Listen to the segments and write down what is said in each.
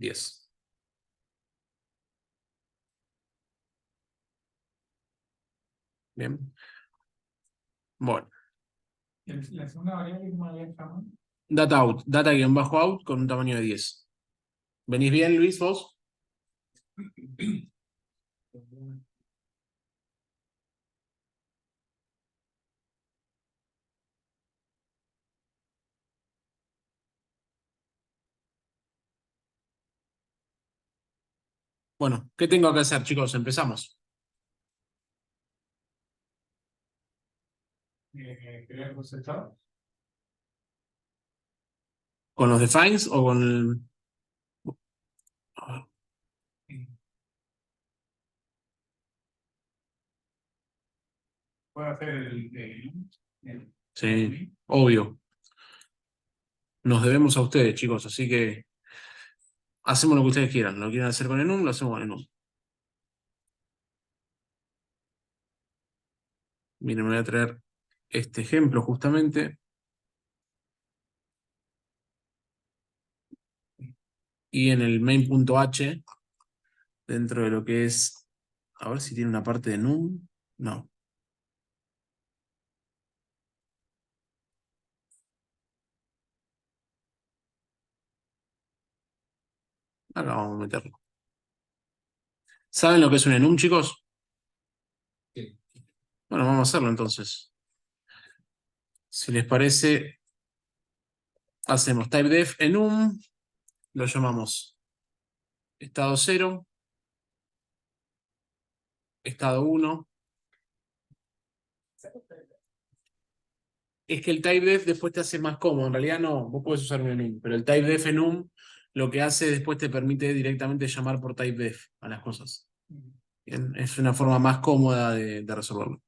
10. Bien. Bueno. La segunda variable que me había llamado. Data out. Data-out con un tamaño de 10. ¿Venís bien, Luis, vos? Bueno, ¿qué tengo que hacer, chicos? Empezamos. Crear los estados. ¿Con los defines o con el...? Puedo hacer Sí, obvio. Nos debemos a ustedes, chicos, así que hacemos lo que ustedes quieran. Lo quieren hacer con enum, lo hacemos con enum. Miren, me voy a traer este ejemplo justamente. Y en el main.h, dentro de lo que es... A ver si tiene una parte de num. No. Acá vamos a meterlo. ¿Saben lo que es un enum, chicos? Sí. Bueno, vamos a hacerlo entonces. Si les parece, hacemos typedef enum, lo llamamos estado 0, estado 1. Es que el typedef después te hace más cómodo. En realidad no, vos podés usar un enum, pero el typedef enum lo que hace después te permite directamente llamar por typedef a las cosas. Bien, es una forma más cómoda de resolverlo.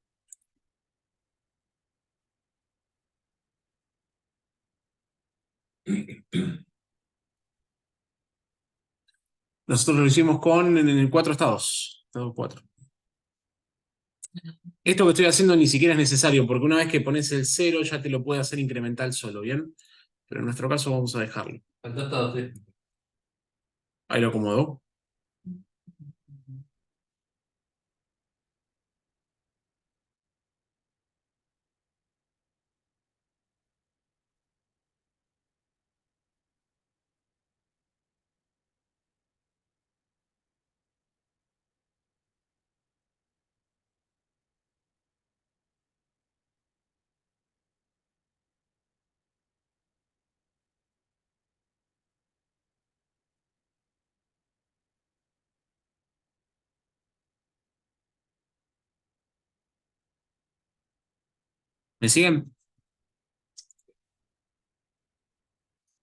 Nosotros lo hicimos en 4 estados. Estado 4. Esto que estoy haciendo ni siquiera es necesario, porque una vez que pones el 0 ya te lo puede hacer incremental solo, ¿bien? Pero en nuestro caso vamos a dejarlo. ¿Cuántos estados sí? Ahí lo acomodó. ¿Me siguen?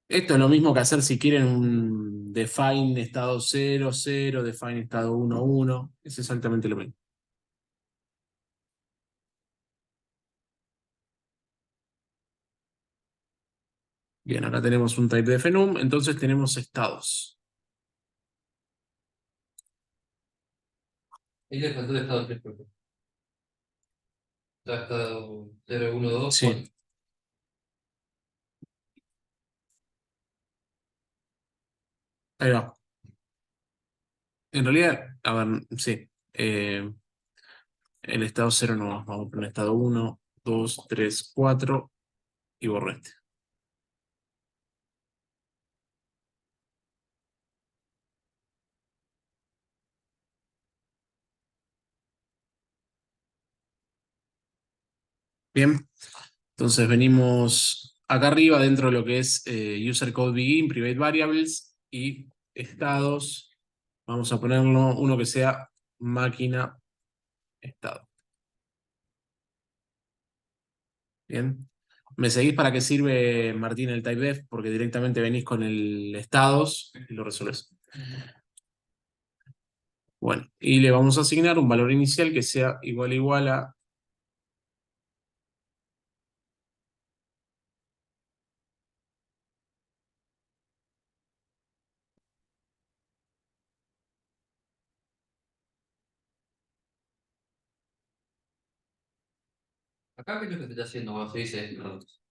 Esto es lo mismo que hacer si quieren un define estado 0, 0, define estado 1, 1. Es exactamente lo mismo. Bien, acá tenemos un type de enum, entonces tenemos estados. Ahí le faltó el estado 3, por ejemplo. Está estado 0, 1, 2, Sí, 4. ahí va. En realidad, a ver, sí. El estado 0 no, vamos a poner estado 1, 2, 3, 4 y borro este. Bien, entonces venimos acá arriba dentro de lo que es user code begin, private variables y estados. Vamos a ponerlo uno que sea máquina estado. Bien. ¿Me seguís para qué sirve, Martín, el typedef? Porque directamente venís con el estados y lo resolvés. Bueno, y le vamos a asignar un valor inicial que sea igual a... Acá, ¿qué es lo que se está haciendo cuando se dice estados?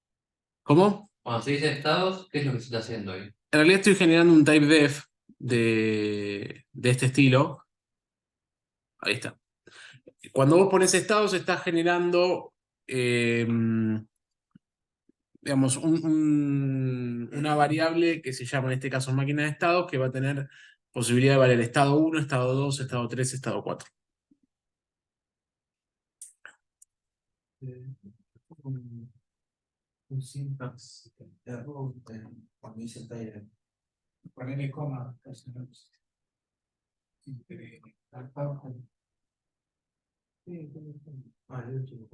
¿Cómo? Cuando se dice estados, ¿qué es lo que se está haciendo ahí? En realidad estoy generando un typedef de este estilo. Ahí está. Cuando vos pones estados, estás generando, digamos, una variable que se llama en este caso máquina de estados, que va a tener posibilidad de valer estado 1, estado 2, estado 3, estado 4. Un syntax error cuando dice Tyler. Ponerle coma, casi no sé. Entre alfa con Ah, el último.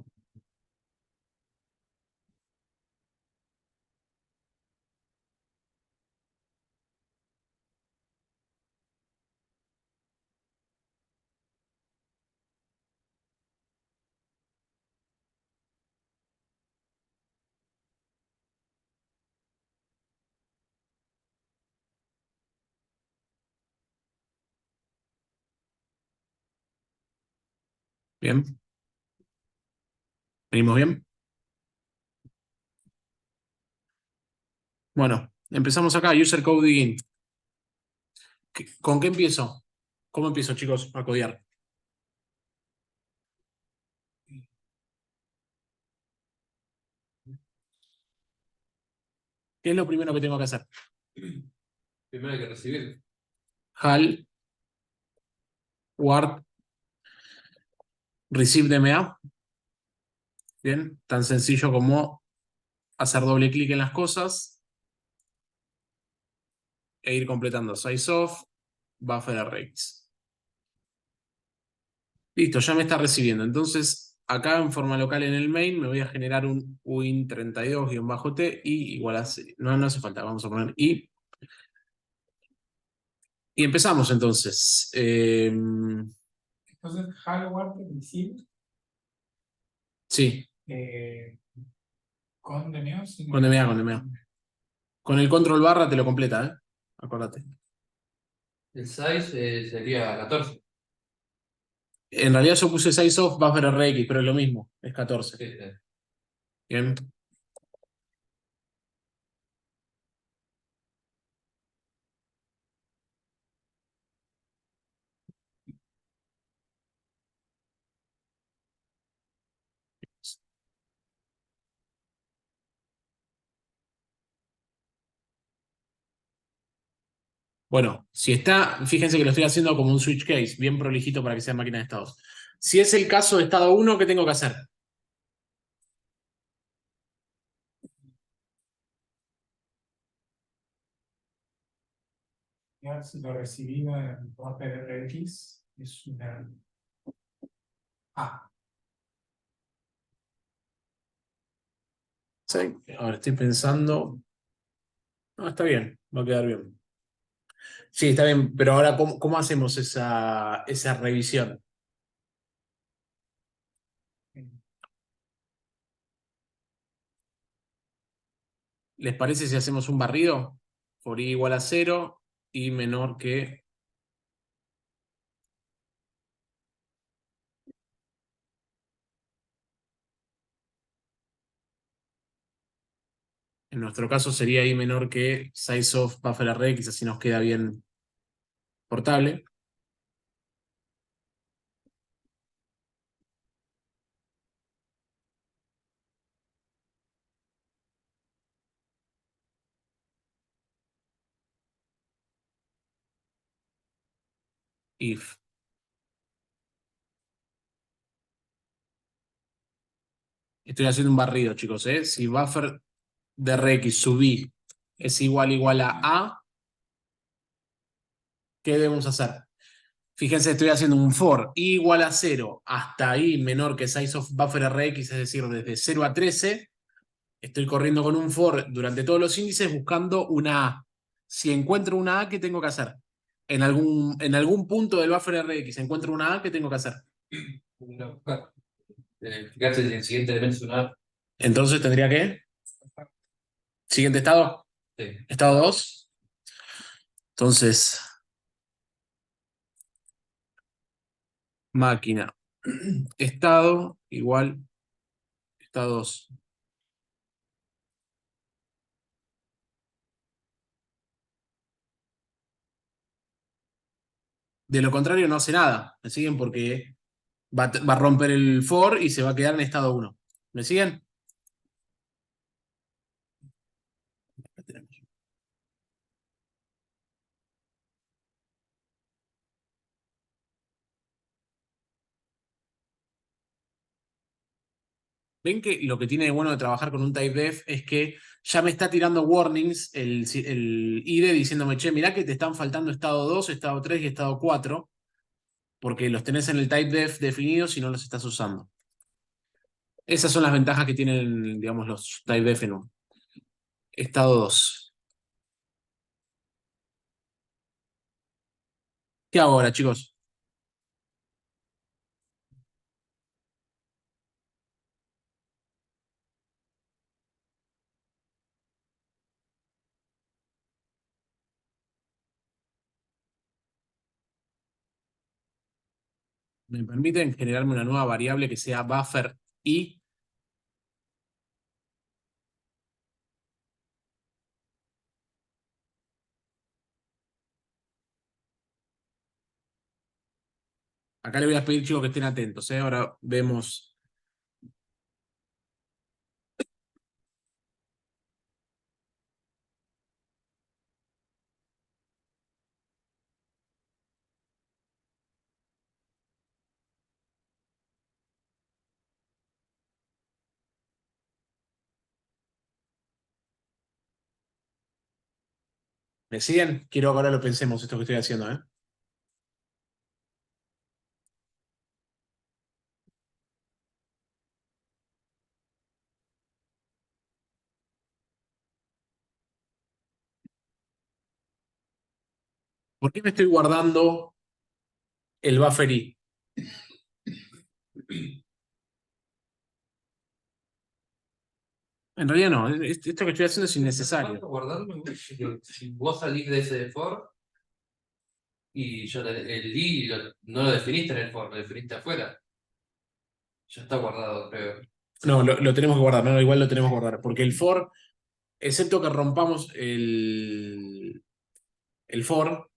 Bien. ¿Venimos bien? Bueno, empezamos acá, user code begin. ¿Con qué empiezo? ¿Cómo empiezo, chicos, a codear? ¿Qué es lo primero que tengo que hacer? Primero hay que recibir. HAL ward receive DMA. Bien, tan sencillo como hacer doble clic en las cosas e ir completando size of, buffer arrays. Listo, ya me está recibiendo. Entonces, acá en forma local en el main me voy a generar un uin32-t y igual a... No, no hace falta, vamos a poner i. Y empezamos entonces. entonces hardware visible Sí, con DNO sin con DMA, con DMA. Con el control barra te lo completa, ¿eh? Acordate. El size sería 14. En realidad yo puse size of buffer RX, pero es lo mismo, es 14. Sí, Bien. Bueno, si está, fíjense que lo estoy haciendo como un switch case, bien prolijito para que sea máquina de estados. Si es el caso de estado 1, ¿qué tengo que hacer? ya si lo recibido en RX es una A. Sí. Ahora estoy pensando. No, está bien, va a quedar bien. Sí, está bien, pero ahora, ¿cómo hacemos esa revisión? ¿Les parece si hacemos un barrido? Por i igual a 0 y menor que. En nuestro caso sería i menor que size of buffer array, así nos queda bien portable. If. Estoy haciendo un barrido, chicos, ¿eh? Si buffer de rx sub i es igual a A, ¿qué debemos hacer? Fíjense, estoy haciendo un for i igual a 0 hasta i menor que size of buffer rx, es decir, desde 0 a 13. Estoy corriendo con un for durante todos los índices buscando una A. Si encuentro una A, ¿qué tengo que hacer? En algún punto del buffer rx encuentro una A, ¿qué tengo que hacer? Fijarse si el siguiente elemento es una. Entonces tendría que. Siguiente estado. Sí. Estado 2. Entonces, máquina. Estado igual estado 2. De lo contrario no hace nada. ¿Me siguen? Porque va a romper el for y se va a quedar en estado 1. ¿Me siguen? Ven que lo que tiene de bueno de trabajar con un typedef es que ya me está tirando warnings el IDE diciéndome, che, mirá que te están faltando estado 2, estado 3 y estado 4, porque los tenés en el typedef definidos y no los estás usando. Esas son las ventajas que tienen, digamos, los typedef en un estado 2. ¿Qué hago ahora, chicos? ¿Me permiten generarme una nueva variable que sea buffer i? Acá le voy a pedir, chicos, que estén atentos, ¿eh? Ahora vemos. ¿Me siguen? Quiero que ahora lo pensemos esto que estoy haciendo, ¿eh? ¿Por qué me estoy guardando el buffer i? En realidad no, esto que estoy haciendo es innecesario. Guardarlo, si vos salís de ese for y el i no lo definiste en el for, lo definiste afuera. Ya está guardado, creo. No, lo tenemos que guardar, no, igual lo tenemos que guardar. Porque el for, excepto que rompamos el for,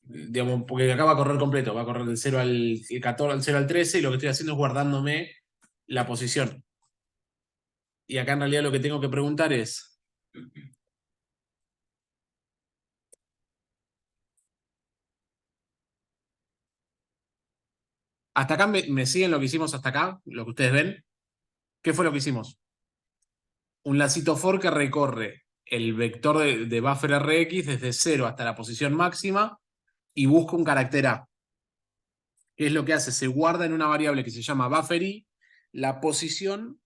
digamos, porque acá va a correr completo, va a correr del 0 al 14, al 0 al 13, y lo que estoy haciendo es guardándome la posición. Y acá en realidad lo que tengo que preguntar es, ¿hasta acá me siguen lo que hicimos hasta acá? Lo que ustedes ven. ¿Qué fue lo que hicimos? Un lacito for que recorre el vector de buffer rx desde 0 hasta la posición máxima y busca un carácter A. ¿Qué es lo que hace? Se guarda en una variable que se llama buffer i la posición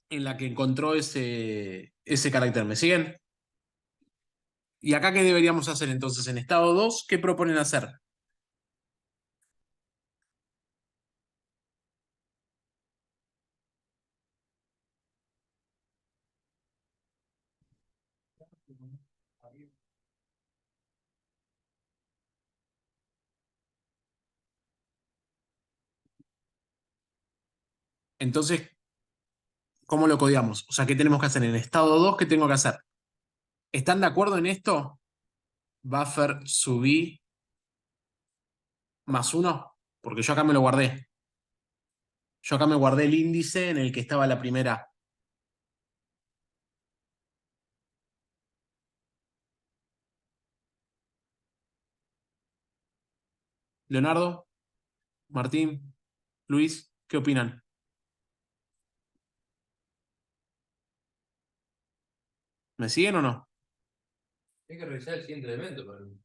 en la que encontró ese carácter. ¿Me siguen? ¿Y acá qué deberíamos hacer entonces? En estado 2, ¿qué proponen hacer? Entonces, ¿cómo lo codiamos? O sea, ¿qué tenemos que hacer? En estado 2, ¿qué tengo que hacer? ¿Están de acuerdo en esto? Buffer subí más 1, porque yo acá me lo guardé. Yo acá me guardé el índice en el que estaba la primera. Leonardo, Martín, Luis, ¿qué opinan? ¿Me siguen o no? Hay que revisar el siguiente elemento para mí.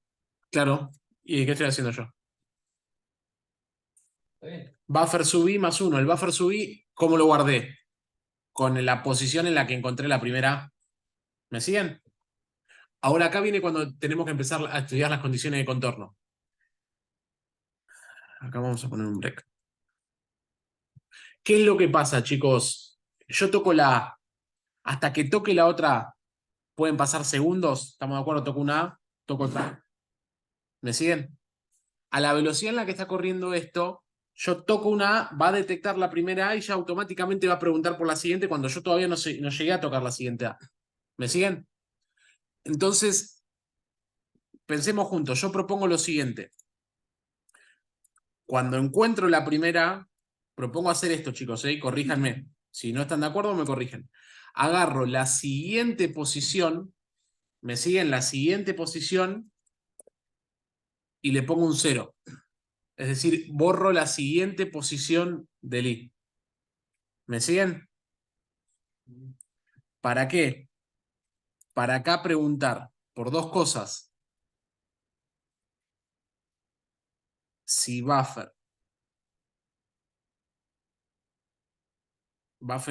Claro. ¿Y qué estoy haciendo yo? ¿Está bien? Buffer subí más 1. El buffer subí, ¿cómo lo guardé? Con la posición en la que encontré la primera. ¿Me siguen? Ahora acá viene cuando tenemos que empezar a estudiar las condiciones de contorno. Acá vamos a poner un break. ¿Qué es lo que pasa, chicos? Yo toco la A. Hasta que toque la otra A, pueden pasar segundos. ¿Estamos de acuerdo? Toco una A, toco otra A. ¿Me siguen? A la velocidad en la que está corriendo esto, yo toco una A, va a detectar la primera A y ya automáticamente va a preguntar por la siguiente cuando yo todavía no llegué a tocar la siguiente A. ¿Me siguen? Entonces, pensemos juntos. Yo propongo lo siguiente. Cuando encuentro la primera, propongo hacer esto, chicos, y corríjanme. Si no están de acuerdo, me corrigen. Agarro la siguiente posición, me siguen la siguiente posición y le pongo un 0. Es decir, borro la siguiente posición del i. ¿Me siguen? ¿Para qué? Para acá preguntar por dos cosas. Si buffer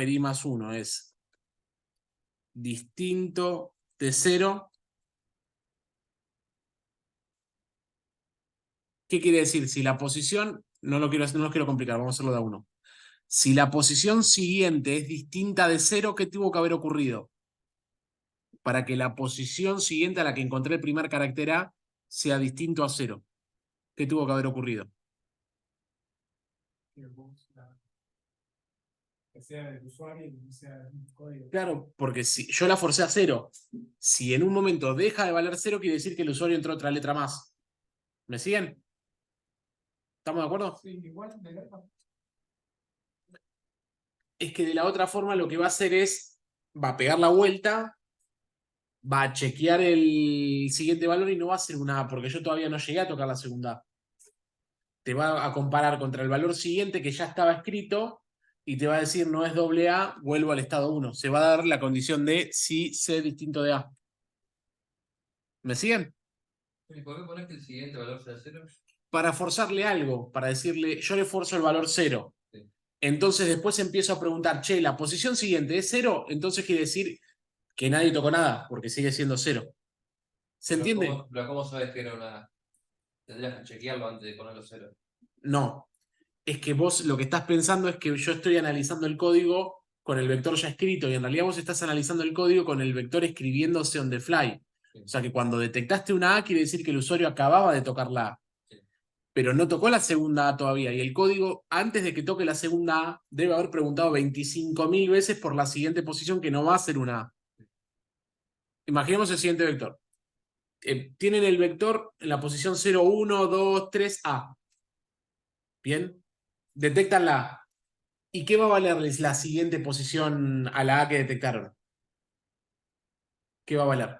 i más 1 es distinto de 0, ¿qué quiere decir? Si la posición, no lo quiero complicar, vamos a hacerlo de a uno. Si la posición siguiente es distinta de 0, ¿qué tuvo que haber ocurrido? Para que la posición siguiente a la que encontré el primer carácter A sea distinto a 0. ¿Qué tuvo que haber ocurrido? Que sea del usuario y que sea del código. Claro, porque si yo la forcé a 0, si en un momento deja de valer 0, quiere decir que el usuario entró otra letra más. ¿Me siguen? ¿Estamos de acuerdo? Sí, igual de verdad. Es que de la otra forma lo que va a hacer es, va a pegar la vuelta, va a chequear el siguiente valor y no va a ser una A, porque yo todavía no llegué a tocar la segunda A. Te va a comparar contra el valor siguiente que ya estaba escrito y te va a decir no es doble A, vuelvo al estado 1. Se va a dar la condición de si C distinto de A. ¿Me siguen? ¿Y por qué pones que el siguiente valor sea 0? Para forzarle algo, para decirle, yo le forzo el valor 0. Sí. Entonces después empiezo a preguntar, che, la posición siguiente es 0, entonces quiere decir que nadie tocó nada, porque sigue siendo 0. ¿Se entiende? Pero ¿cómo sabes que era una? Tendrías que chequearlo antes de ponerlo 0. No. Es que vos lo que estás pensando es que yo estoy analizando el código con el vector ya escrito, y en realidad vos estás analizando el código con el vector escribiéndose on the fly. Sí. O sea que cuando detectaste una A, quiere decir que el usuario acababa de tocar la A. Sí. Pero no tocó la segunda A todavía. Y el código, antes de que toque la segunda A, debe haber preguntado 25.000 veces por la siguiente posición que no va a ser una A. Imaginemos el siguiente vector. Tienen el vector en la posición 0, 1, 2, 3, A. Bien. Detectan la A. ¿Y qué va a valerles la siguiente posición a la A que detectaron? ¿Qué va a valer?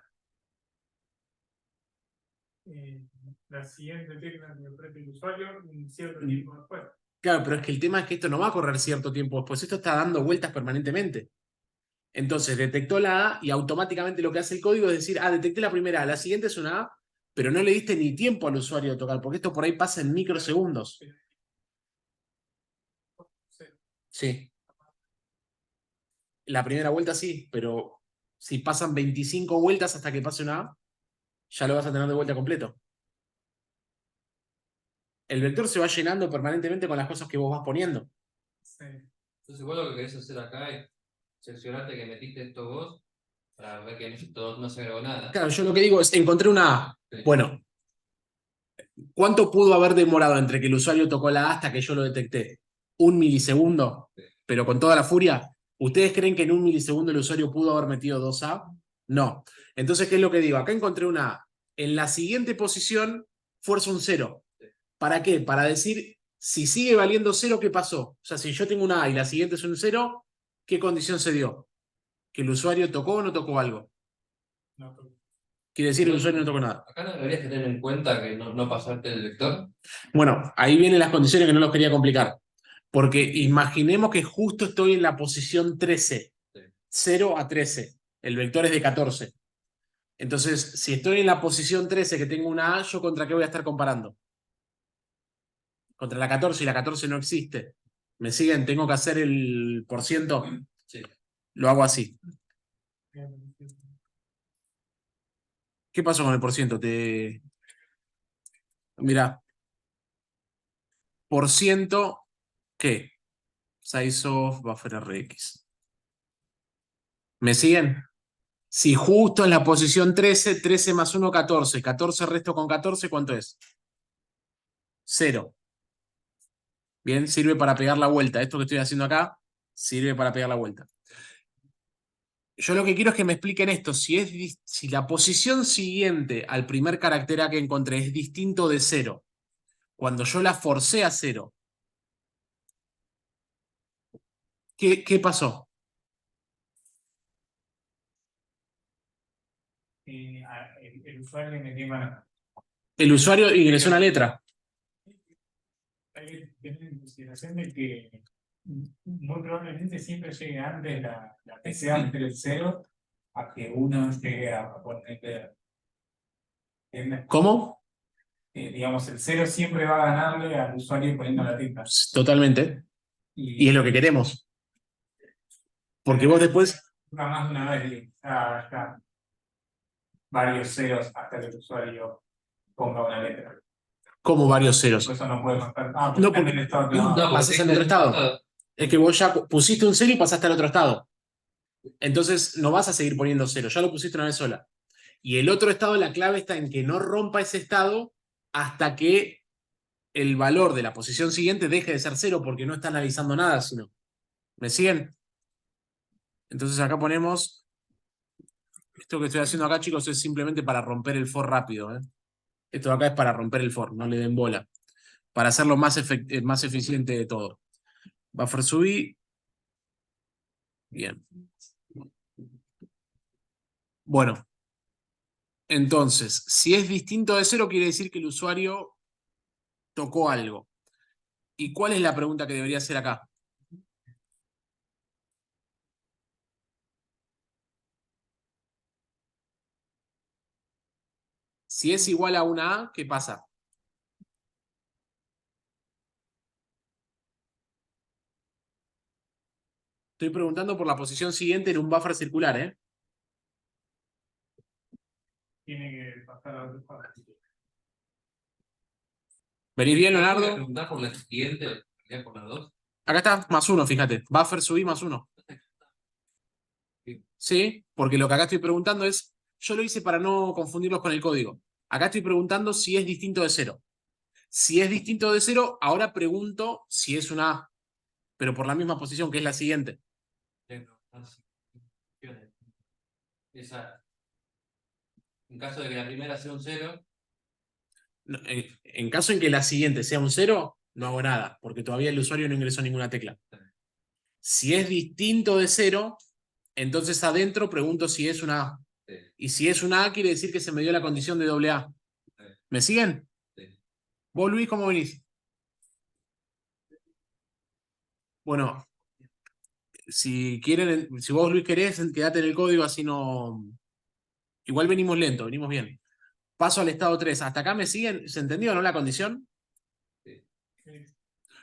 La siguiente tecla que ofrece el usuario un cierto tiempo después. Claro, pero es que el tema es que esto no va a correr cierto tiempo después, esto está dando vueltas permanentemente. Entonces detectó la A y automáticamente lo que hace el código es decir, detecté la primera A, la siguiente es una A, pero no le diste ni tiempo al usuario de tocar, porque esto por ahí pasa en microsegundos. Sí. La primera vuelta sí, pero si pasan 25 vueltas hasta que pase una A, ya lo vas a tener de vuelta completo. El vector se va llenando permanentemente con las cosas que vos vas poniendo. Sí. Entonces vos lo que querés hacer acá es seleccionarte que metiste esto vos para ver que no se agregó nada. Claro, yo lo que digo es, encontré una A. Sí. Bueno, ¿cuánto pudo haber demorado entre que el usuario tocó la A hasta que yo lo detecté? ¿Un milisegundo? Sí. Pero con toda la furia. ¿Ustedes creen que en un milisegundo el usuario pudo haber metido 2A? No. Entonces, ¿qué es lo que digo? Acá encontré una A. En la siguiente posición, fuerzo un 0. ¿Para qué? Para decir, si sigue valiendo 0, ¿qué pasó? O sea, si yo tengo una A y la siguiente es un 0, ¿qué condición se dio? ¿Que el usuario tocó o no tocó algo? No, Quiere decir que el usuario no tocó nada. Acá no deberías tener en cuenta que no pasarte el vector. Bueno, ahí vienen las condiciones que no los quería complicar. Porque imaginemos que justo estoy en la posición 13. Sí. 0 a 13. El vector es de 14. Entonces, si estoy en la posición 13 que tengo una A, ¿yo contra qué voy a estar comparando? Contra la 14, y la 14 no existe. ¿Me siguen? ¿Tengo que hacer el porciento? Sí. Lo hago así. ¿Qué pasó con el porciento? Mirá. Porciento, ¿qué? Size of buffer RX. ¿Me siguen? Si justo en la posición 13, 13 más 1, 14. 14 resto con 14, ¿cuánto es? 0. Bien, sirve para pegar la vuelta. Esto que estoy haciendo acá sirve para pegar la vuelta. Yo lo que quiero es que me expliquen esto. Si la posición siguiente al primer carácter A que encontré es distinto de 0, Cuando yo la forcé a 0, ¿qué pasó? El usuario le metió mano. El usuario ingresó una letra. Hay que tener en consideración de que muy probablemente siempre llegue antes la PC antes del 0 a que uno llegue a ponerle. ¿Entiendes? ¿Cómo? Digamos, el 0 siempre va a ganarle al usuario poniendo la tecla. Totalmente. Y es lo que queremos. Porque vos después... Más de una vez, digo, ya varios ceros hasta que el usuario ponga una letra. Como varios ceros. Por eso no puede marcar. No, Porque en el estado No, porque pasás al tenés otro estado. Es que vos ya pusiste un 0 y pasaste al otro estado. Entonces no vas a seguir poniendo 0, ya lo pusiste una vez sola. Y el otro estado, la clave está en que no rompa ese estado hasta que el valor de la posición siguiente deje de ser 0 porque no está analizando nada, sino. ¿Me siguen? Entonces acá ponemos. Esto que estoy haciendo acá, chicos, es simplemente para romper el for rápido. Esto de acá es para romper el for, no le den bola. Para hacerlo más eficiente de todo. Buffer subí. Bien. Bueno, entonces, si es distinto de 0, quiere decir que el usuario tocó algo. ¿Y cuál es la pregunta que debería hacer acá? Si es igual a una A, ¿qué pasa? Estoy preguntando por la posición siguiente en un buffer circular, ¿eh? tiene que pasar a otro estado. ¿Venís bien, ¿Puedes Leonardo? preguntar por la siguiente? ¿Ya por las dos? Acá está, +1, fíjate. Buffer subí +1. Sí, porque lo que acá estoy preguntando es, yo lo hice para no confundirlos con el código. Acá estoy preguntando si es distinto de 0. Si es distinto de 0, ahora pregunto si es una A, pero por la misma posición que es la siguiente. Esa. En caso de que la primera sea un 0, En caso en que la siguiente sea un 0, no hago nada, porque todavía el usuario no ingresó ninguna tecla. Si es distinto de 0, entonces adentro pregunto si es una A. sí, Y si es una A, quiere decir que se me dio la condición de doble A. sí, ¿Me siguen? sí. ¿Vos, Luis, cómo venís? Bueno, si quieren, si vos, Luis, querés, quedate en el código, así no. Igual venimos lento, venimos bien. Paso al estado 3. ¿Hasta acá me siguen? ¿Se entendió, no, la condición?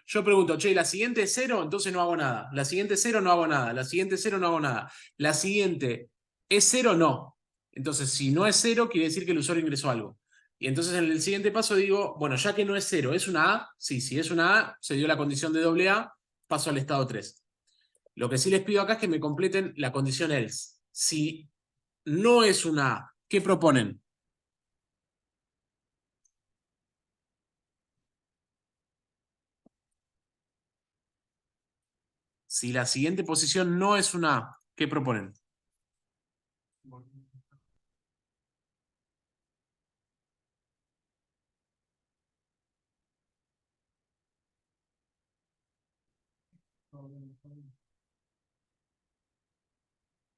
Yo pregunto, che, la siguiente es 0, entonces no hago nada. La siguiente es 0, no hago nada. La siguiente es 0, no hago nada. La siguiente es 0, no. Entonces, si no es 0, quiere decir que el usuario ingresó algo. Y entonces en el siguiente paso digo, bueno, ya que no es 0, ¿es una A? Sí, si es una A, se dio la condición de doble A, paso al estado 3. Lo que sí les pido acá es que me completen la condición else. Si no es una A, ¿qué proponen? Si la siguiente posición no es una A, ¿qué proponen?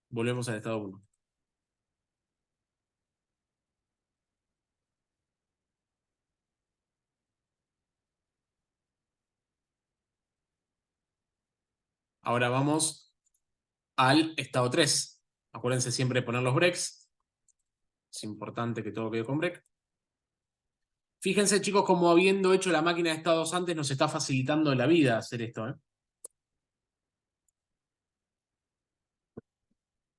Volvemos al estado 1. Ahora vamos al estado 3. Acuérdense siempre de poner los breaks. Es importante que todo quede con break. Fíjense, chicos, como habiendo hecho la máquina de estados antes nos está facilitando la vida hacer esto, ¿eh?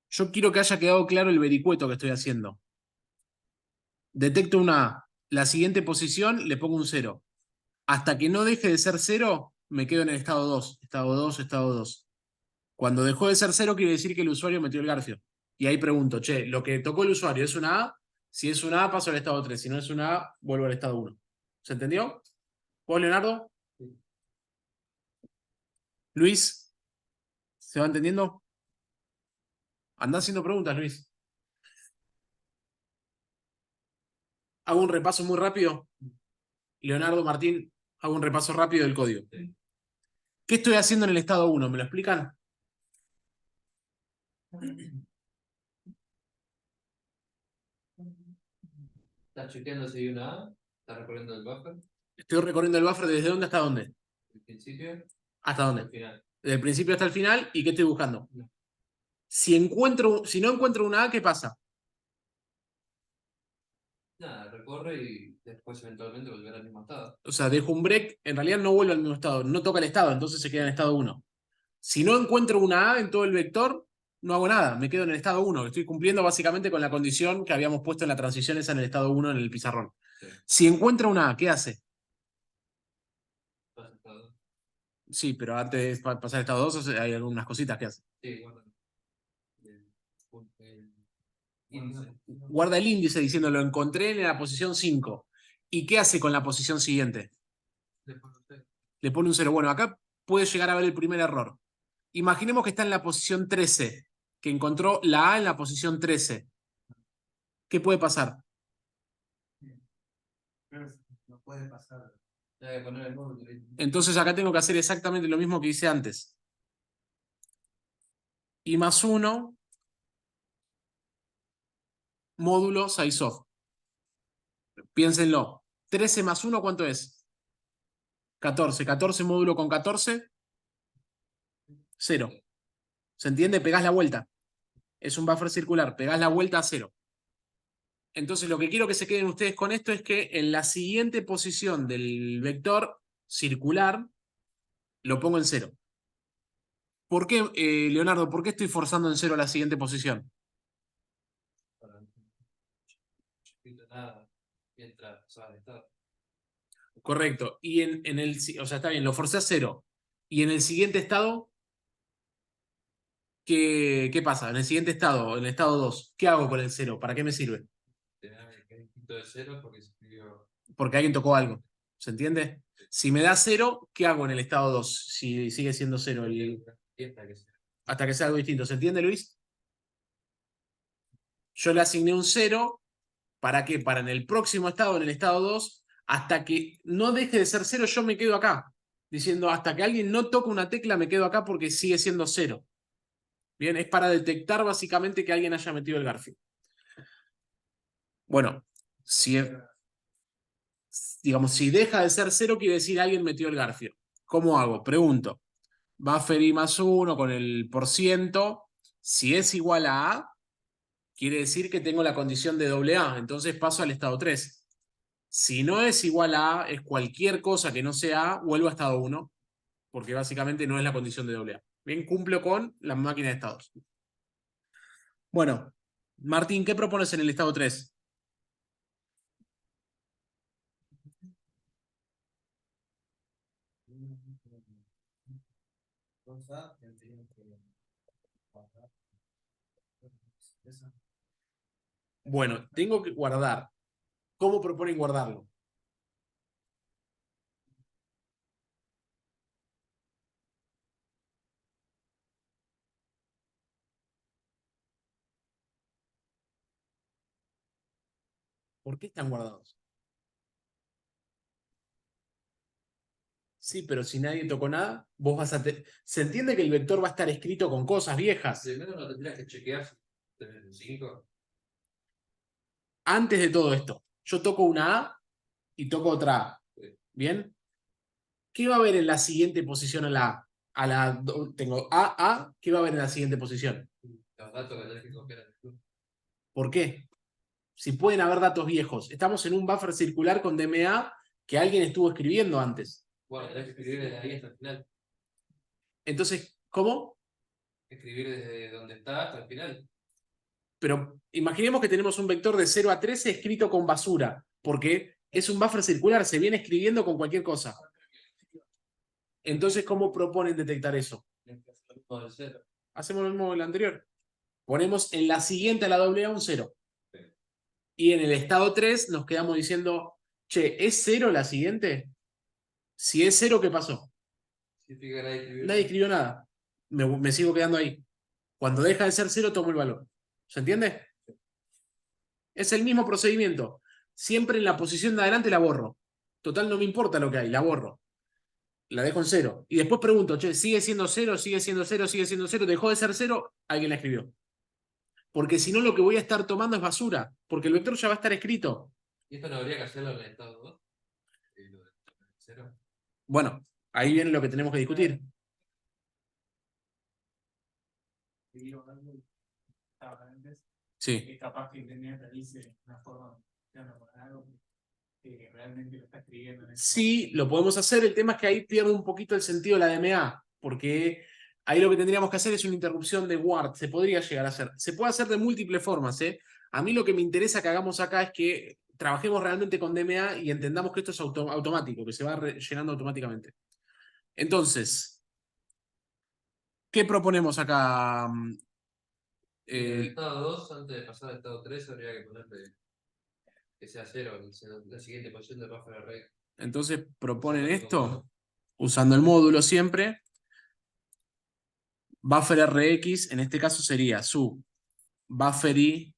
Yo quiero que haya quedado claro el vericueto que estoy haciendo. Detecto una A. La siguiente posición le pongo un 0. Hasta que no deje de ser 0, me quedo en el estado 2. Estado 2, estado 2. Cuando dejó de ser 0, quiere decir que el usuario metió el garfio. Y ahí pregunto, che, ¿lo que tocó el usuario es una A? Si es una A, paso al estado 3. Si no es una A, vuelvo al estado 1. ¿Se entendió? ¿Vos, Leonardo? Luis, ¿se va entendiendo? Andá haciendo preguntas, Luis. Hago un repaso muy rápido. Leonardo, Martín, hago un repaso rápido del código. Sí. ¿Qué estoy haciendo en el estado 1? ¿Me lo explican? Estás chequeando si hay una A, estás recorriendo el buffer, Estoy recorriendo el buffer desde dónde hasta dónde. el principio, ¿Hasta al dónde? final. Desde el principio hasta el final. ¿Y qué estoy buscando? No. Si no encuentro una A, ¿qué pasa? Nada, recorre y después eventualmente volverá al mismo estado. O sea, dejo un break, en realidad no vuelve al mismo estado, no toca el estado, entonces se queda en estado 1. Si no encuentro una A en todo el vector, no hago nada, me quedo en el estado 1. Estoy cumpliendo básicamente con la condición que habíamos puesto en la transición esa en el estado 1 en el pizarrón. Sí. Si encuentro una A, ¿qué hace? Pasa estado. Sí, pero antes de pasar al estado 2 hay algunas cositas que hace. Sí, guarda. El índice. Guarda el índice diciendo lo encontré en la posición 5. ¿Y qué hace con la posición siguiente? Después no sé. Le pone un 0. Bueno, acá puede llegar a ver el primer error. Imaginemos que está en la posición 13, que encontró la A en la posición 13. ¿Qué puede pasar? No puede pasar. Hay que poner el módulo ahí. Entonces acá tengo que hacer exactamente lo mismo que hice antes. I más 1, módulo sizeof. Piénsenlo. 13 más 1, ¿cuánto es? 14. 14 módulo con 14, 0. ¿Se entiende? Pegás la vuelta. Es un buffer circular. Pegás la vuelta a 0. Entonces lo que quiero que se queden ustedes con esto es que en la siguiente posición del vector circular lo pongo en 0. ¿Por qué, Leonardo, por qué estoy forzando en 0 la siguiente posición? Para no escrito nada mientras usaba el estado. Correcto. Y o sea, está bien, lo forcé a 0. Y en el siguiente estado, ¿qué pasa? En el siguiente estado, en el estado 2, ¿qué hago con el 0? ¿Para qué me sirve? Tenía el distinto de cero porque se escribió. Porque alguien tocó algo. ¿Se entiende? Si me da 0, ¿qué hago en el estado 2? Si sigue siendo 0 hasta que sea algo distinto. ¿Se entiende, Luis? Yo le asigné un 0. ¿Para qué? Para en el próximo estado, en el estado 2, hasta que no deje de ser 0, yo me quedo acá. Diciendo, hasta que alguien no toque una tecla, me quedo acá porque sigue siendo 0. Bien, es para detectar básicamente que alguien haya metido el Garfield. Bueno, digamos, si deja de ser 0, quiere decir alguien metió el Garfield. ¿Cómo hago? Pregunto. Buffer i más 1 con el %. Si es igual a A, quiere decir que tengo la condición de AA. Entonces paso al estado 3. Si no es igual a A, es cualquier cosa que no sea A, vuelvo a estado 1. Porque básicamente no es la condición de AA. Bien, cumplo con la máquina de estados. Bueno, Martín, ¿qué propones en el estado 3? Cosa, tendría que guardar. Esa. Bueno, tengo que guardar. ¿Cómo proponen guardarlo? ¿Por qué están guardados? Sí, pero si nadie tocó nada, vos vas a... ¿Se entiende que el vector va a estar escrito con cosas viejas? Primero no tendrías que chequear si tenés el 5. Antes de todo esto, yo toco una A y toco otra A. ¿Bien? ¿Qué va a haber en la siguiente posición a la A? Tengo A, ¿qué va a haber en la siguiente posición? Los datos que tenés que copiar en el club. ¿Por qué? Si pueden haber datos viejos. Estamos en un buffer circular con DMA que alguien estuvo escribiendo antes. Bueno, tenés que escribir desde ahí hasta el final. Entonces, ¿cómo? Escribir desde donde está hasta el final. Pero imaginemos que tenemos un vector de 0 a 13 escrito con basura, porque es un buffer circular, se viene escribiendo con cualquier cosa. Entonces, ¿cómo proponen detectar eso? Tenés que hacer lo mismo del cero. Hacemos lo mismo que el anterior. Ponemos en la siguiente a la AA un 0. Sí. Y en el estado 3 nos quedamos diciendo, che, ¿es 0 la siguiente? Si es 0, ¿qué pasó? Significa que nadie escribió. Nadie escribió nada. Me sigo quedando ahí. Cuando deja de ser 0, tomo el valor. ¿Se entiende? Es el mismo procedimiento. Siempre en la posición de adelante la borro. Total, no me importa lo que hay, la borro. La dejo en 0. Y después pregunto, che, ¿sigue siendo 0? ¿Sigue siendo 0? ¿Sigue siendo 0? ¿Dejó de ser 0? Alguien la escribió. Porque si no, lo que voy a estar tomando es basura. Porque el vector ya va a estar escrito. ¿Y esto no habría que hacerlo en el estado 2? Lo del 0. Bueno, ahí viene lo que tenemos que discutir. Te digo algo que estaba antes, Sí. es capaz que tenía que dice una forma de algo que realmente lo está escribiendo en ese Sí, lo podemos hacer. El tema es que ahí pierde un poquito el sentido la DMA. Porque ahí lo que tendríamos que hacer es una interrupción de word. Se podría llegar a hacer. Se puede hacer de múltiples formas, ¿eh? A mí lo que me interesa que hagamos acá es que trabajemos realmente con DMA y entendamos que esto es automático, que se va llenando automáticamente. Entonces, ¿qué proponemos acá? Y en el estado 2, antes de pasar al estado 3, habría que ponerle que sea 0 en la siguiente posición del buffer array. Entonces proponen Usando el esto, módulo. usando el módulo siempre. Buffer RX, en este caso sería su buffer i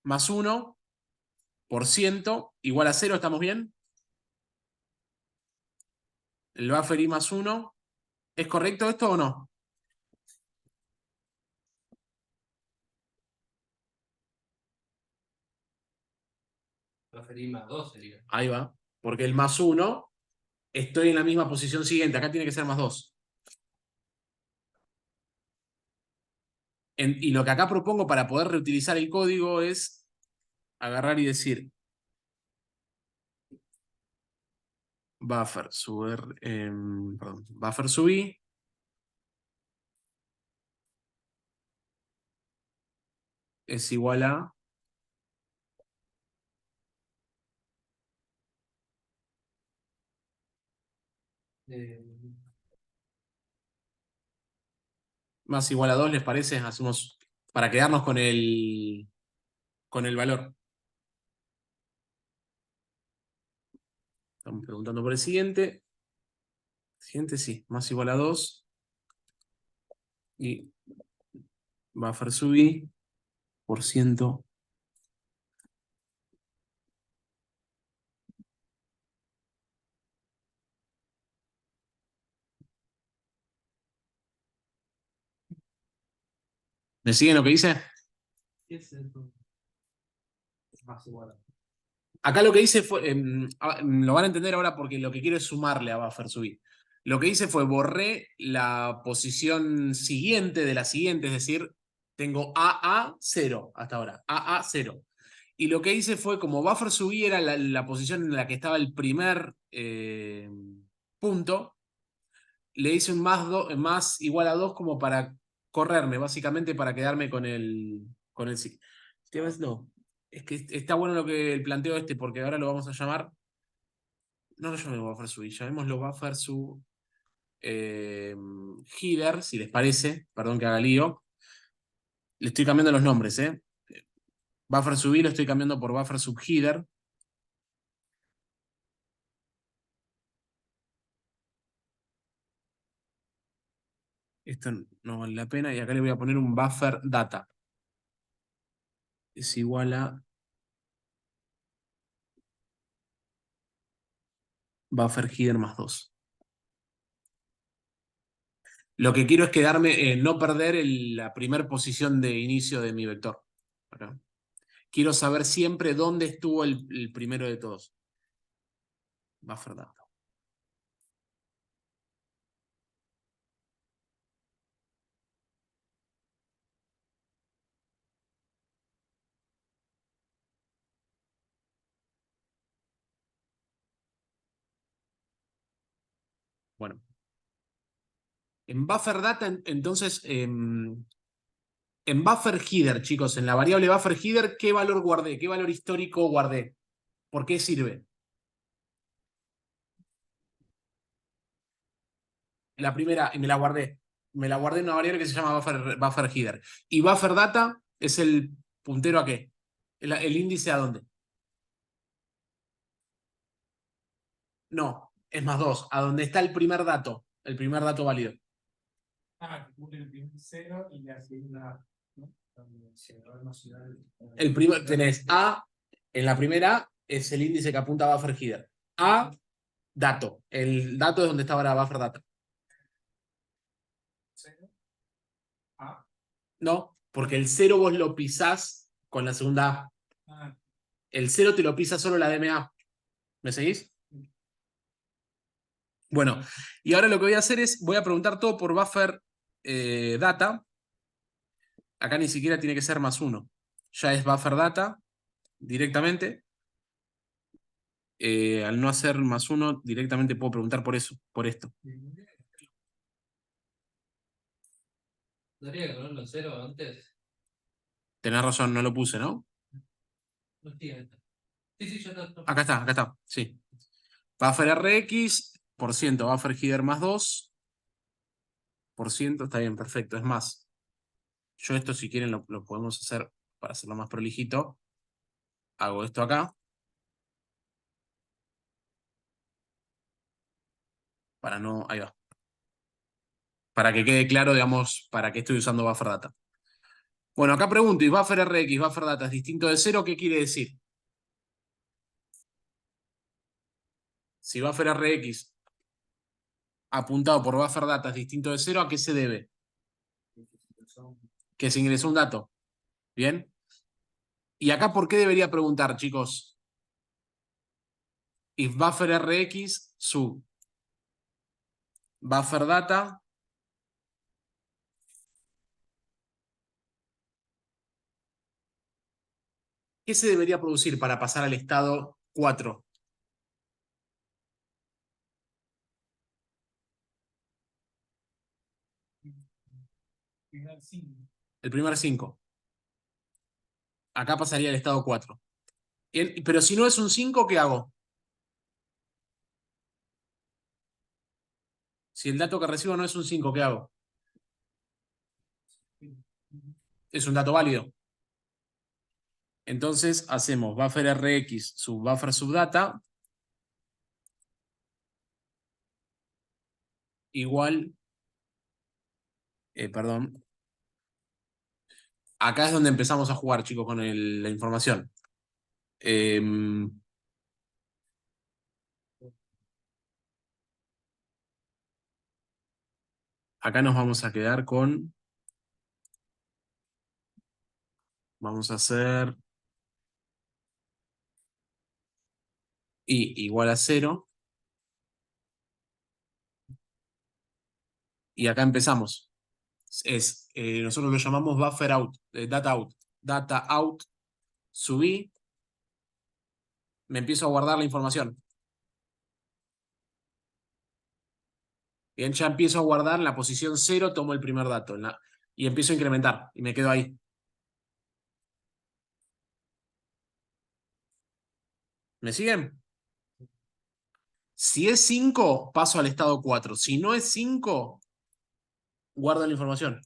más 1% igual a 0, ¿estamos bien? El buffer i más 1. ¿Es correcto esto o no? Buffer i más 2 sería. Ahí va. Porque el más 1, estoy en la misma posición siguiente. Acá tiene que ser más 2. Y lo que acá propongo para poder reutilizar el código es agarrar y decir buffer sub, perdón, buffer sub i es igual a más igual a 2, ¿les parece? Hacemos para quedarnos con el valor. Estamos preguntando por el siguiente. Siguiente sí, más igual a 2. Y buffer sub i por ciento. ¿Me siguen lo que dice? Es más igual. Acá lo que hice fue, lo van a entender ahora porque lo que quiero es sumarle a buffer sub i. Lo que hice fue borré la posición siguiente de la siguiente, es decir, tengo AA 0 hasta ahora, AA 0. Y lo que hice fue, como buffer sub i era la posición en la que estaba el primer punto, le hice un más igual a 2 como para correrme, básicamente para quedarme con el sí. No, es que está bueno lo que el planteo porque ahora lo vamos a llamar. No lo llamemos buffer sub, llamémoslo buffer sub header, si les parece. Perdón que haga lío. Le estoy cambiando los nombres, ¿eh? Buffer sub i lo estoy cambiando por buffer sub header. Esto no vale la pena. Y acá le voy a poner un buffer data. Es igual a buffer header más 2. Lo que quiero es quedarme, no perder la primera posición de inicio de mi vector. Acá. Quiero saber siempre dónde estuvo el primero de todos. Buffer data. Bueno. En buffer data, entonces, en buffer header, chicos, en la variable buffer header, ¿qué valor guardé? ¿Qué valor histórico guardé? ¿Por qué sirve? La primera, y me la guardé. Me la guardé en una variable que se llama buffer header. ¿Y buffer data es el puntero a qué? ¿El índice a dónde? No, es más 2. A dónde está el primer dato válido. que pone el primer 0 y la segunda, ¿no? El primer, tenés A, en la primera A es el índice que apunta a buffer header. a dato. El dato es donde está ahora buffer data. cero, A, No, porque el 0 vos lo pisás con la segunda A. ah, El 0 te lo pisa solo la DMA. ¿Me seguís? Bueno, y ahora lo que voy a hacer es, voy a preguntar todo por buffer data. Acá ni siquiera tiene que ser +1. Ya es buffer data directamente. Al no hacer +1, directamente puedo preguntar por eso, por esto. ¿Daría que ponerlo en 0 antes? Tenés razón, no lo puse, ¿no? No estoy ahí. Sí, sí, ya está. Acá está, sí. Buffer RX, por ciento, buffer header +2, por ciento, está bien, perfecto. Es más, yo esto si quieren lo podemos hacer para hacerlo más prolijito. Hago esto acá. Para no, ahí va. Para que quede claro, digamos, para qué estoy usando buffer data. Bueno, acá pregunto, ¿y buffer RX, buffer data es distinto de 0? ¿Qué quiere decir? Si buffer RX apuntado por buffer data es distinto de 0, ¿a qué se debe? Que se ingresó un dato. ¿Bien? ¿Y acá por qué debería preguntar, chicos? If buffer RX sub buffer data ¿qué se debería producir para pasar al estado 4? primer 5. El primer 5. Acá pasaría al estado 4. Pero si no es un 5, ¿qué hago? Si el dato que recibo no es un 5, ¿qué hago? Es un dato válido. Entonces hacemos buffer RX sub buffer subdata igual, perdón. Acá es donde empezamos a jugar, chicos, con la información. Acá nos vamos a quedar con... Vamos a hacer... I igual a 0. Y acá empezamos. Nosotros lo llamamos buffer out, data out. Data out, subí, me empiezo a guardar la información. Bien, ya empiezo a guardar en la posición 0, tomo el primer dato y empiezo a incrementar y me quedo ahí. ¿Me siguen? Si es 5, paso al estado 4. Si no es 5, guardo la información.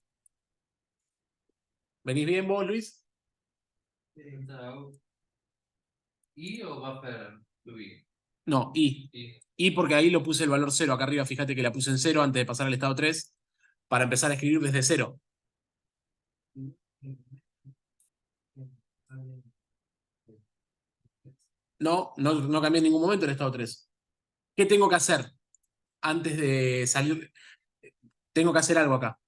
¿Venís bien vos, Luis? ¿I o buffer subir? No, I. Y porque ahí lo puse el valor 0. Acá arriba, fíjate que la puse en 0 antes de pasar al estado 3 para empezar a escribir desde 0. No cambié en ningún momento el estado 3. ¿Qué tengo que hacer antes de salir? Tengo que hacer algo acá.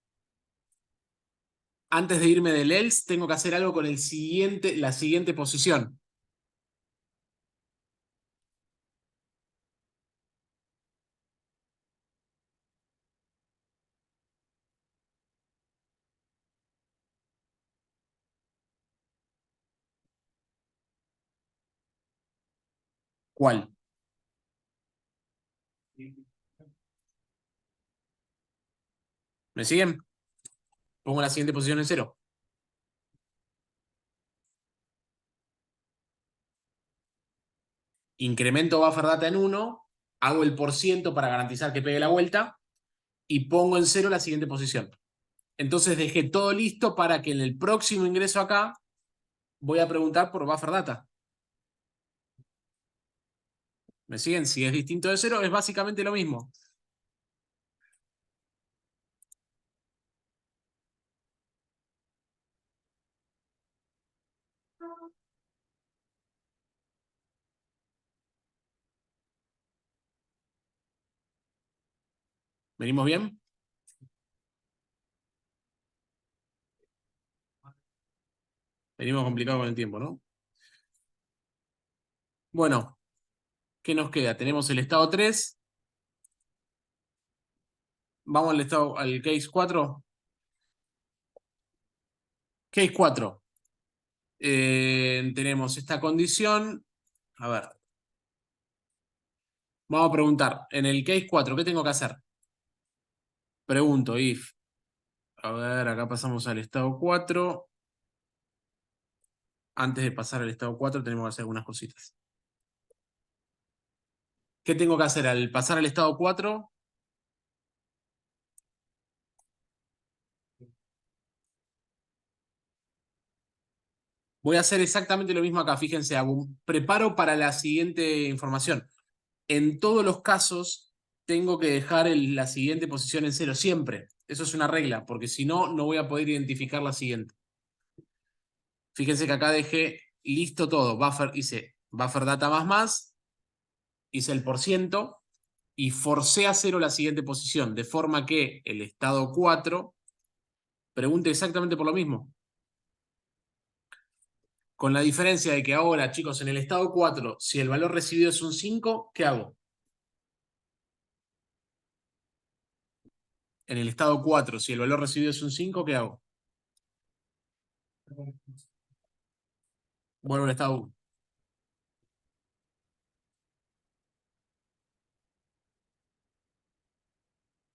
Antes de irme del else, tengo que hacer algo con la siguiente posición. ¿Cuál? ¿Me siguen? Pongo la siguiente posición en 0. Incremento buffer data en 1, hago el % para garantizar que pegue la vuelta y pongo en 0 la siguiente posición. Entonces dejé todo listo para que en el próximo ingreso acá voy a preguntar por buffer data. ¿Me siguen? Si es distinto de 0, es básicamente lo mismo. ¿Venimos bien? Venimos complicados con el tiempo, ¿no? Bueno, ¿qué nos queda? Tenemos el estado 3. Vamos al case 4. Case 4. Tenemos esta condición. A ver. Vamos a preguntar. En el case 4, ¿qué tengo que hacer? Pregunto, if. A ver, acá pasamos al estado 4. Antes de pasar al estado 4 tenemos que hacer algunas cositas. ¿Qué tengo que hacer al pasar al estado 4? Voy a hacer exactamente lo mismo acá. Fíjense, hago un preparo para la siguiente información. En todos los casos, tengo que dejar la siguiente posición en 0 siempre. Eso es una regla, porque si no, no voy a poder identificar la siguiente. Fíjense que acá dejé listo todo. Hice buffer data más, hice el %, y forcé a 0 la siguiente posición, de forma que el estado 4 pregunte exactamente por lo mismo. Con la diferencia de que ahora, chicos, en el estado 4, si el valor recibido es un 5, ¿qué hago? En el estado 4, si el valor recibido es un 5, ¿qué hago? Vuelvo al estado 1.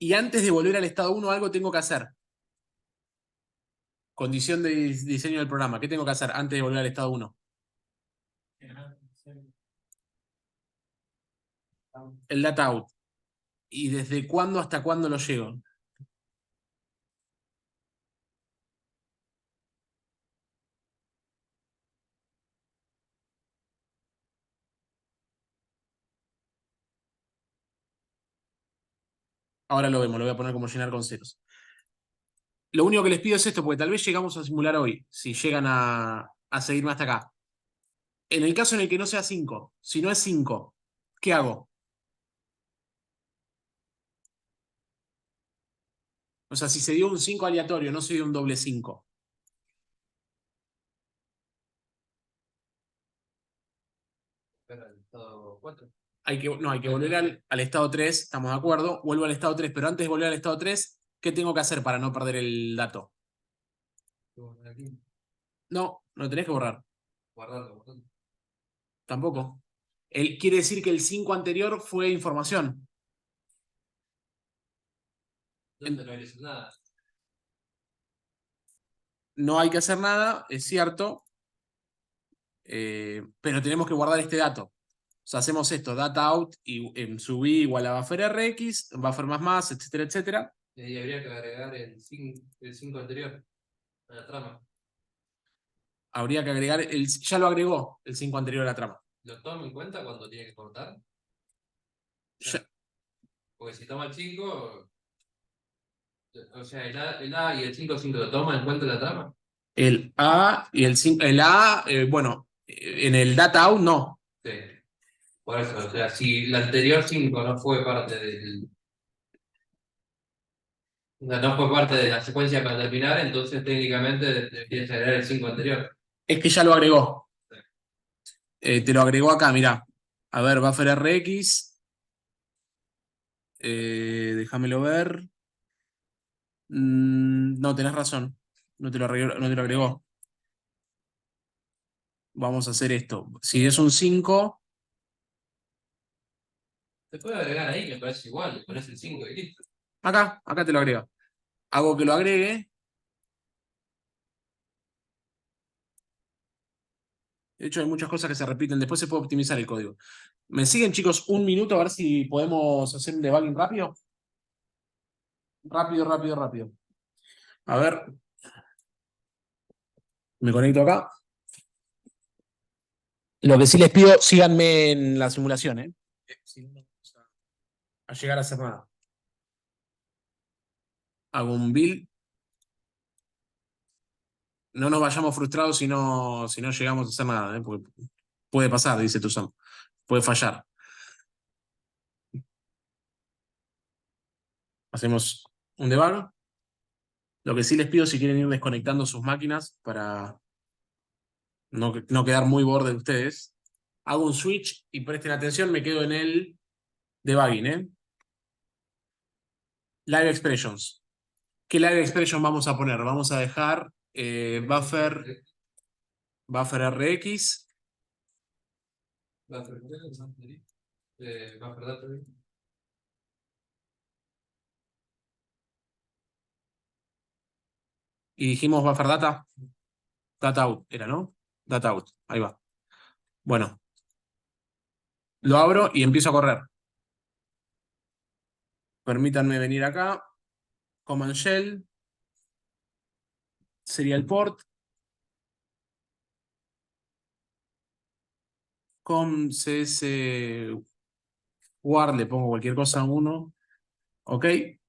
Y antes de volver al estado 1, algo tengo que hacer. Condición de diseño del programa. ¿Qué tengo que hacer antes de volver al estado 1? El data out. ¿Y desde cuándo hasta cuándo lo llego? Ahora lo vemos, lo voy a poner como llenar con ceros. Lo único que les pido es esto, porque tal vez llegamos a simular hoy, si llegan a seguirme hasta acá. En el caso en el que no sea 5, si no es 5, ¿qué hago? O sea, si se dio un 5 aleatorio, no se dio un doble 5. Espera, el estado 4. Hay que volver al estado 3, estamos de acuerdo. Vuelvo al estado 3, pero antes de volver al estado 3, ¿qué tengo que hacer para no perder el dato? Aquí, No, no tenés que borrar. guardarlo. Tampoco. Quiere decir que el 5 anterior fue información. Entonces no hay que hacer nada. No hay que hacer nada, es cierto. Pero tenemos que guardar este dato. O sea, hacemos esto, data out y subí igual a buffer rx, buffer más, etcétera, etcétera. Y ahí habría que agregar el 5 anterior a la trama. Habría que agregar, ya lo agregó el 5 anterior a la trama. ¿Lo toma en cuenta cuando tiene que cortar? Ya- Porque si toma el 5, o sea, el A y el 5 ¿lo toma en cuenta la trama? el A y el 5, el A, bueno, en el data out no. Sí. Por eso, o sea, si el anterior 5 no fue parte del. O sea, no fue parte de la secuencia para terminar, entonces técnicamente deberías agregar el 5 anterior. Es que ya lo agregó. Te lo agregó acá, mirá. A ver, buffer rx. Déjamelo ver. No, tenés razón. No te lo agregó. Vamos a hacer esto. Si es un 5, Se puede agregar ahí, me parece igual, le pones el 5 y listo. acá te lo agrego. Hago que lo agregue. De hecho, hay muchas cosas que se repiten. Después se puede optimizar el código. ¿Me siguen, chicos, un minuto a ver si podemos hacer un debugging rápido? Rápido, rápido, rápido. A ver. Me conecto acá. Lo que sí les pido, síganme en la simulación, ¿eh? Si no, no vamos a llegar a hacer nada. Hago un build. No nos vayamos frustrados si no llegamos a hacer nada, ¿eh? Porque puede pasar, dice Tuzán. Puede fallar. Hacemos un debug. Lo que sí les pido, si quieren ir desconectando sus máquinas para no quedar muy borde de ustedes, hago un switch y presten atención, me quedo en el debugging, ¿eh? Live expressions. ¿Qué live expression vamos a poner? Vamos a dejar buffer RX. Buffer data. Y dijimos buffer data. Data out era, ¿no? Data out. Ahí va. Bueno. Lo abro y empiezo a correr. Permítanme venir acá. Command shell. Serial port. Com cs war, le pongo cualquier cosa a 1. Ok. Ahí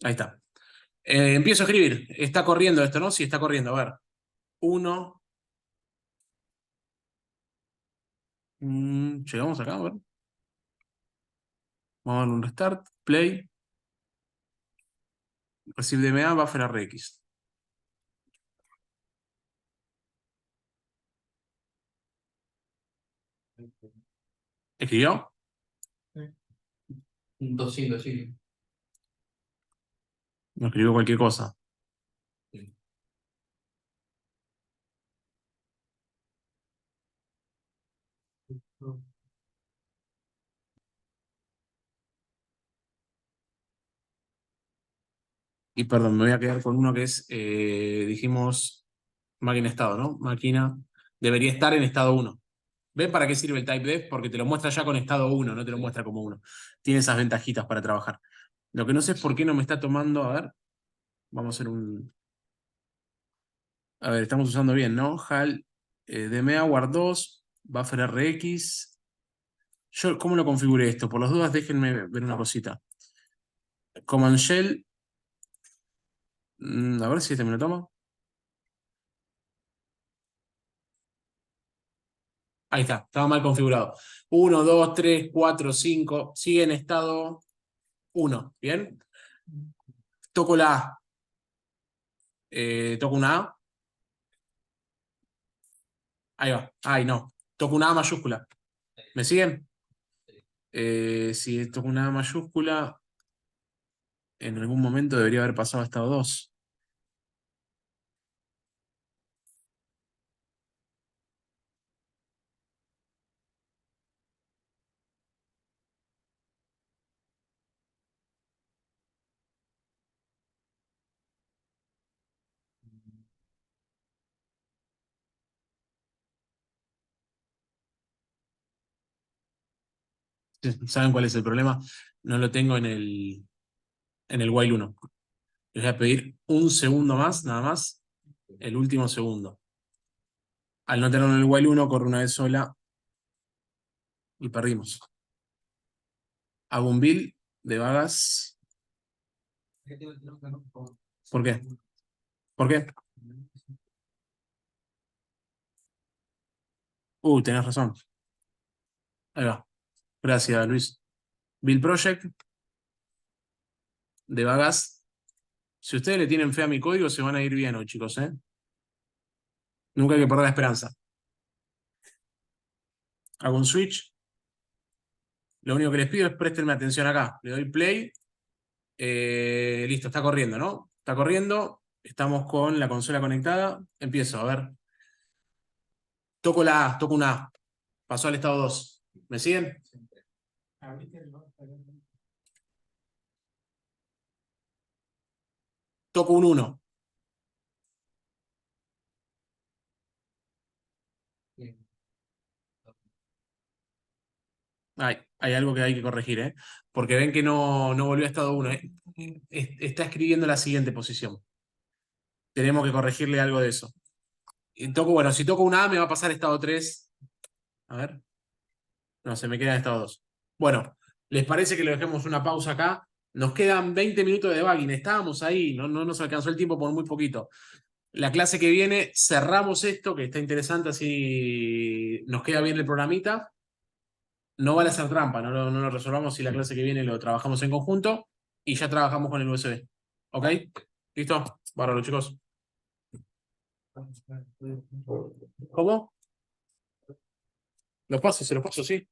está. Empiezo a escribir. Está corriendo esto, ¿no? Sí, está corriendo. A ver. 1. Llegamos acá, a ver. Vamos a dar un restart. Play. Receive DMA, buffer RX. ¿Escribió? Un 200. No escribió cualquier cosa. Y perdón, me voy a quedar con uno que es, dijimos, máquina estado, ¿no? Máquina debería estar en estado 1. ¿Ven para qué sirve el typedef? Porque te lo muestra ya con estado 1, no te lo muestra como 1. Tiene esas ventajitas para trabajar. Lo que no sé es por qué no me está tomando, a ver, vamos a hacer un... A ver, estamos usando bien, ¿no? HAL, DMA, War 2, Buffer RX. Yo, ¿cómo lo configuré esto? Por las dudas, déjenme ver una cosita. Command Shell. A ver si este me lo toma. Ahí está, estaba mal configurado. 1, 2, 3, 4, 5. Sigue en estado 1. ¿Bien? Toco la A. Toco una A. Ahí va. Ay, no. Toco una A mayúscula. ¿Me siguen? Si toco una A mayúscula, en algún momento debería haber pasado a estado 2. ¿Saben cuál es el problema? No lo tengo en el while 1. Les voy a pedir un segundo más, nada más. El último segundo. Al no tenerlo en el while 1, corre una vez sola y perdimos. Hago un build de vagas. ¿Por qué? ¿Por qué? Tenés razón. Ahí va. Gracias, Luis. Build project de vagas. Si ustedes le tienen fe a mi código, se van a ir bien hoy, chicos, ¿eh? Nunca hay que perder la esperanza. Hago un switch. Lo único que les pido es préstenme atención acá. Le doy play. Listo, está corriendo, ¿no? Está corriendo. Estamos con la consola conectada. Empiezo, a ver. Toco la A, toco una A. Pasó al estado 2. ¿Me siguen? Toco un 1. Hay algo que hay que corregir, ¿eh? Porque ven que no volvió a estado 1. Está escribiendo la siguiente posición. Tenemos que corregirle algo de eso. Bueno, si toco una A me va a pasar estado 3. A ver. No, se me queda en estado 2. Bueno, ¿les parece que le dejemos una pausa acá? Nos quedan 20 minutos de debugging. Estábamos ahí, no nos alcanzó el tiempo por muy poquito. La clase que viene cerramos esto, que está interesante, así nos queda bien el programita. no vale hacer trampa, no lo resolvamos si la clase que viene lo trabajamos en conjunto y ya trabajamos con el USB. ¿Ok? ¿Listo? Bárbaro, chicos. ¿Cómo? Los paso, se los paso, sí.